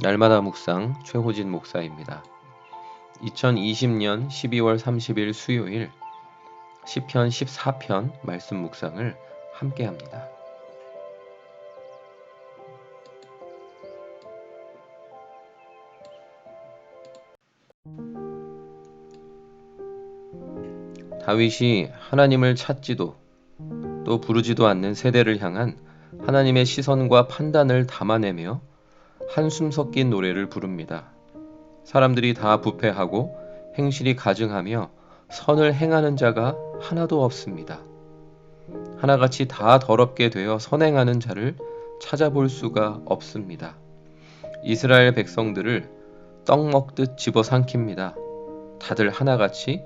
날마다 묵상 최호진 목사입니다. 2020년 12월 30일 수요일 시편 14편 말씀 묵상을 함께합니다. 다윗이 하나님을 찾지도 또 부르지도 않는 세대를 향한 하나님의 시선과 판단을 담아내며 한숨 섞인 노래를 부릅니다. 사람들이 다 부패하고 행실이 가증하며 선을 행하는 자가 하나도 없습니다. 하나같이 다 더럽게 되어 선행하는 자를 찾아볼 수가 없습니다. 이스라엘 백성들을 떡 먹듯 집어삼킵니다. 다들 하나같이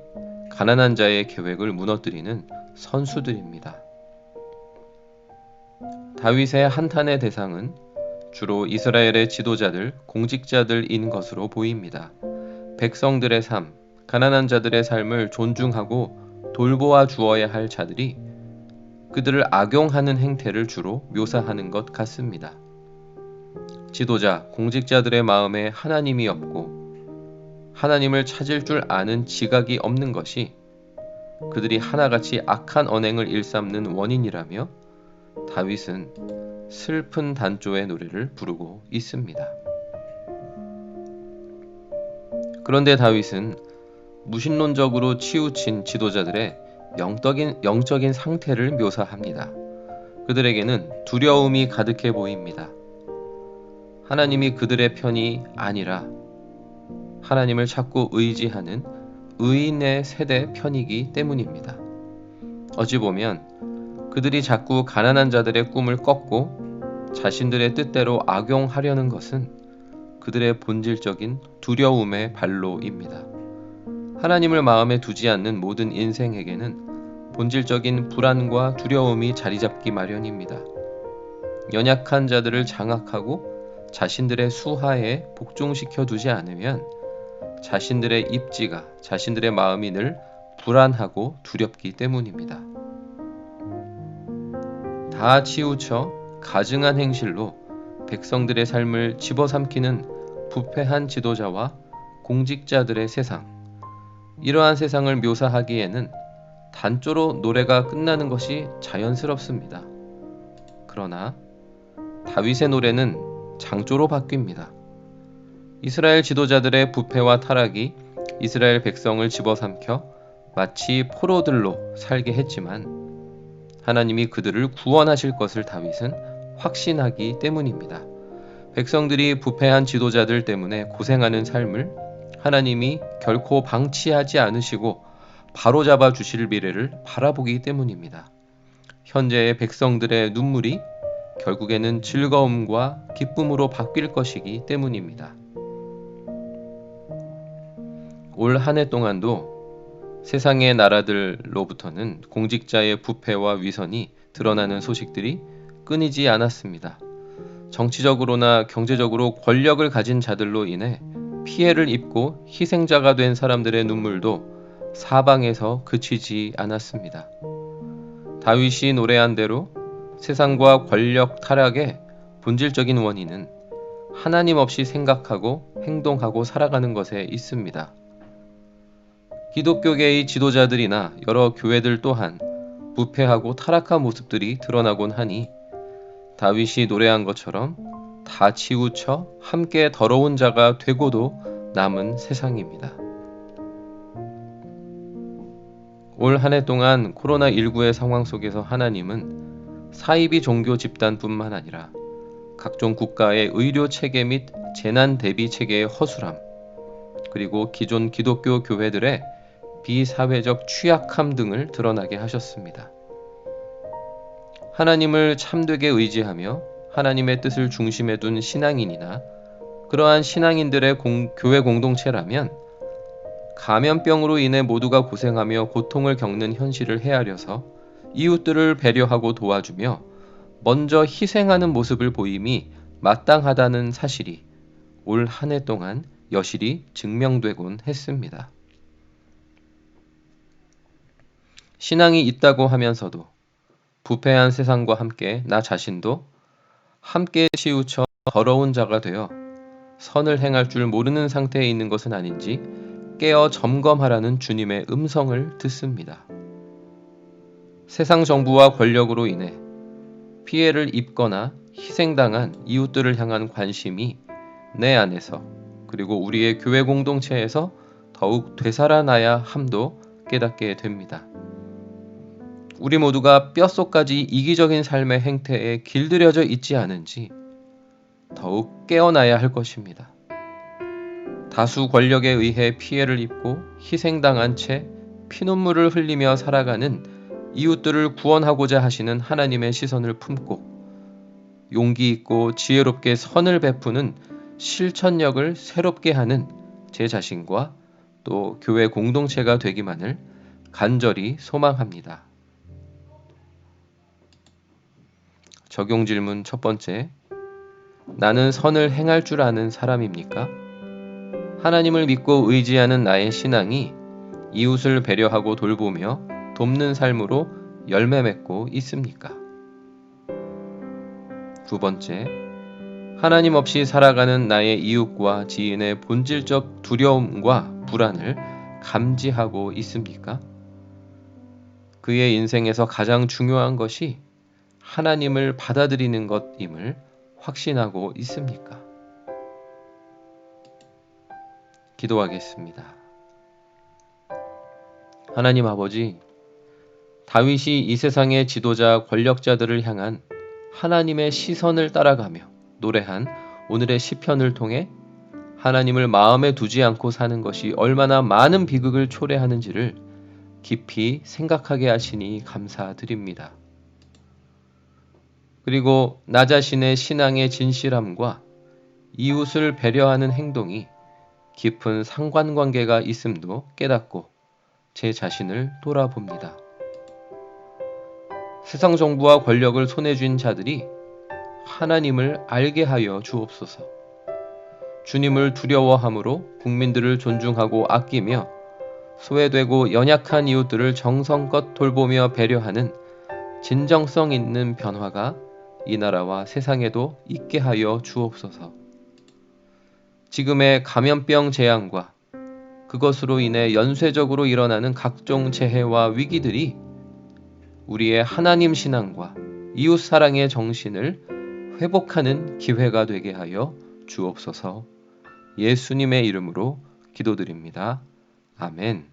가난한 자의 계획을 무너뜨리는 선수들입니다. 다윗의 한탄의 대상은 주로 이스라엘의 지도자들, 공직자들인 것으로 보입니다. 백성들의 삶, 가난한 자들의 삶을 존중하고 돌보아 주어야 할 자들이 그들을 악용하는 행태를 주로 묘사하는 것 같습니다. 지도자, 공직자들의 마음에 하나님이 없고 하나님을 찾을 줄 아는 지각이 없는 것이 그들이 하나같이 악한 언행을 일삼는 원인이라며 다윗은 슬픈 단조의 노래를 부르고 있습니다. 그런데 다윗은 무신론적으로 치우친 지도자들의 영적인 상태를 묘사합니다. 그들에게는 두려움이 가득해 보입니다. 하나님이 그들의 편이 아니라 하나님을 찾고 의지하는 의인의 세대 편이기 때문입니다. 어찌 보면 그들이 자꾸 가난한 자들의 꿈을 꺾고 자신들의 뜻대로 악용하려는 것은 그들의 본질적인 두려움의 발로입니다. 하나님을 마음에 두지 않는 모든 인생에게는 본질적인 불안과 두려움이 자리잡기 마련입니다. 연약한 자들을 장악하고 자신들의 수하에 복종시켜 두지 않으면 자신들의 입지가, 자신들의 마음이 늘 불안하고 두렵기 때문입니다. 다 치우쳐 가증한 행실로 백성들의 삶을 집어삼키는 부패한 지도자와 공직자들의 세상, 이러한 세상을 묘사하기에는 단조로 노래가 끝나는 것이 자연스럽습니다. 그러나 다윗의 노래는 장조로 바뀝니다. 이스라엘 지도자들의 부패와 타락이 이스라엘 백성을 집어삼켜 마치 포로들로 살게 했지만 하나님이 그들을 구원하실 것을 다윗은 확신하기 때문입니다. 백성들이 부패한 지도자들 때문에 고생하는 삶을 하나님이 결코 방치하지 않으시고 바로잡아 주실 미래를 바라보기 때문입니다. 현재의 백성들의 눈물이 결국에는 즐거움과 기쁨으로 바뀔 것이기 때문입니다. 올 한 해 동안도 세상의 나라들로부터는 공직자의 부패와 위선이 드러나는 소식들이 끊이지 않았습니다. 정치적으로나 경제적으로 권력을 가진 자들로 인해 피해를 입고 희생자가 된 사람들의 눈물도 사방에서 그치지 않았습니다. 다윗이 노래한 대로 세상과 권력 타락의 본질적인 원인은 하나님 없이 생각하고 행동하고 살아가는 것에 있습니다. 기독교계의 지도자들이나 여러 교회들 또한 부패하고 타락한 모습들이 드러나곤 하니 다윗이 노래한 것처럼 다 치우쳐 함께 더러운 자가 되고도 남은 세상입니다. 올 한 해 동안 코로나19의 상황 속에서 하나님은 사이비 종교 집단뿐만 아니라 각종 국가의 의료 체계 및 재난 대비 체계의 허술함, 그리고 기존 기독교 교회들의 비사회적 취약함 등을 드러나게 하셨습니다. 하나님을 참되게 의지하며 하나님의 뜻을 중심에 둔 신앙인이나 그러한 신앙인들의 교회 공동체라면 감염병으로 인해 모두가 고생하며 고통을 겪는 현실을 헤아려서 이웃들을 배려하고 도와주며 먼저 희생하는 모습을 보임이 마땅하다는 사실이 올 한 해 동안 여실히 증명되곤 했습니다. 신앙이 있다고 하면서도 부패한 세상과 함께 나 자신도 함께 치우쳐 더러운 자가 되어 선을 행할 줄 모르는 상태에 있는 것은 아닌지 깨어 점검하라는 주님의 음성을 듣습니다. 세상 정부와 권력으로 인해 피해를 입거나 희생당한 이웃들을 향한 관심이 내 안에서 그리고 우리의 교회 공동체에서 더욱 되살아나야 함도 깨닫게 됩니다. 우리 모두가 뼛속까지 이기적인 삶의 행태에 길들여져 있지 않은지 더욱 깨어나야 할 것입니다. 다수 권력에 의해 피해를 입고 희생당한 채 피눈물을 흘리며 살아가는 이웃들을 구원하고자 하시는 하나님의 시선을 품고 용기 있고 지혜롭게 선을 베푸는 실천력을 새롭게 하는 제 자신과 또 교회 공동체가 되기만을 간절히 소망합니다. 적용 질문 첫 번째. 나는 선을 행할 줄 아는 사람입니까? 하나님을 믿고 의지하는 나의 신앙이 이웃을 배려하고 돌보며 돕는 삶으로 열매 맺고 있습니까? 두 번째, 하나님 없이 살아가는 나의 이웃과 지인의 본질적 두려움과 불안을 감지하고 있습니까? 그의 인생에서 가장 중요한 것이 하나님을 받아들이는 것임을 확신하고 있습니까? 기도하겠습니다. 하나님 아버지, 다윗이 이 세상의 지도자 권력자들을 향한 하나님의 시선을 따라가며 노래한 오늘의 시편을 통해 하나님을 마음에 두지 않고 사는 것이 얼마나 많은 비극을 초래하는지를 깊이 생각하게 하시니 감사드립니다. 그리고 나 자신의 신앙의 진실함과 이웃을 배려하는 행동이 깊은 상관관계가 있음도 깨닫고 제 자신을 돌아봅니다. 세상 정부와 권력을 손에 쥔 자들이 하나님을 알게 하여 주옵소서. 주님을 두려워함으로 국민들을 존중하고 아끼며 소외되고 연약한 이웃들을 정성껏 돌보며 배려하는 진정성 있는 변화가 이 나라와 세상에도 있게 하여 주옵소서. 지금의 감염병 재앙과 그것으로 인해 연쇄적으로 일어나는 각종 재해와 위기들이 우리의 하나님 신앙과 이웃 사랑의 정신을 회복하는 기회가 되게 하여 주옵소서. 예수님의 이름으로 기도드립니다. 아멘.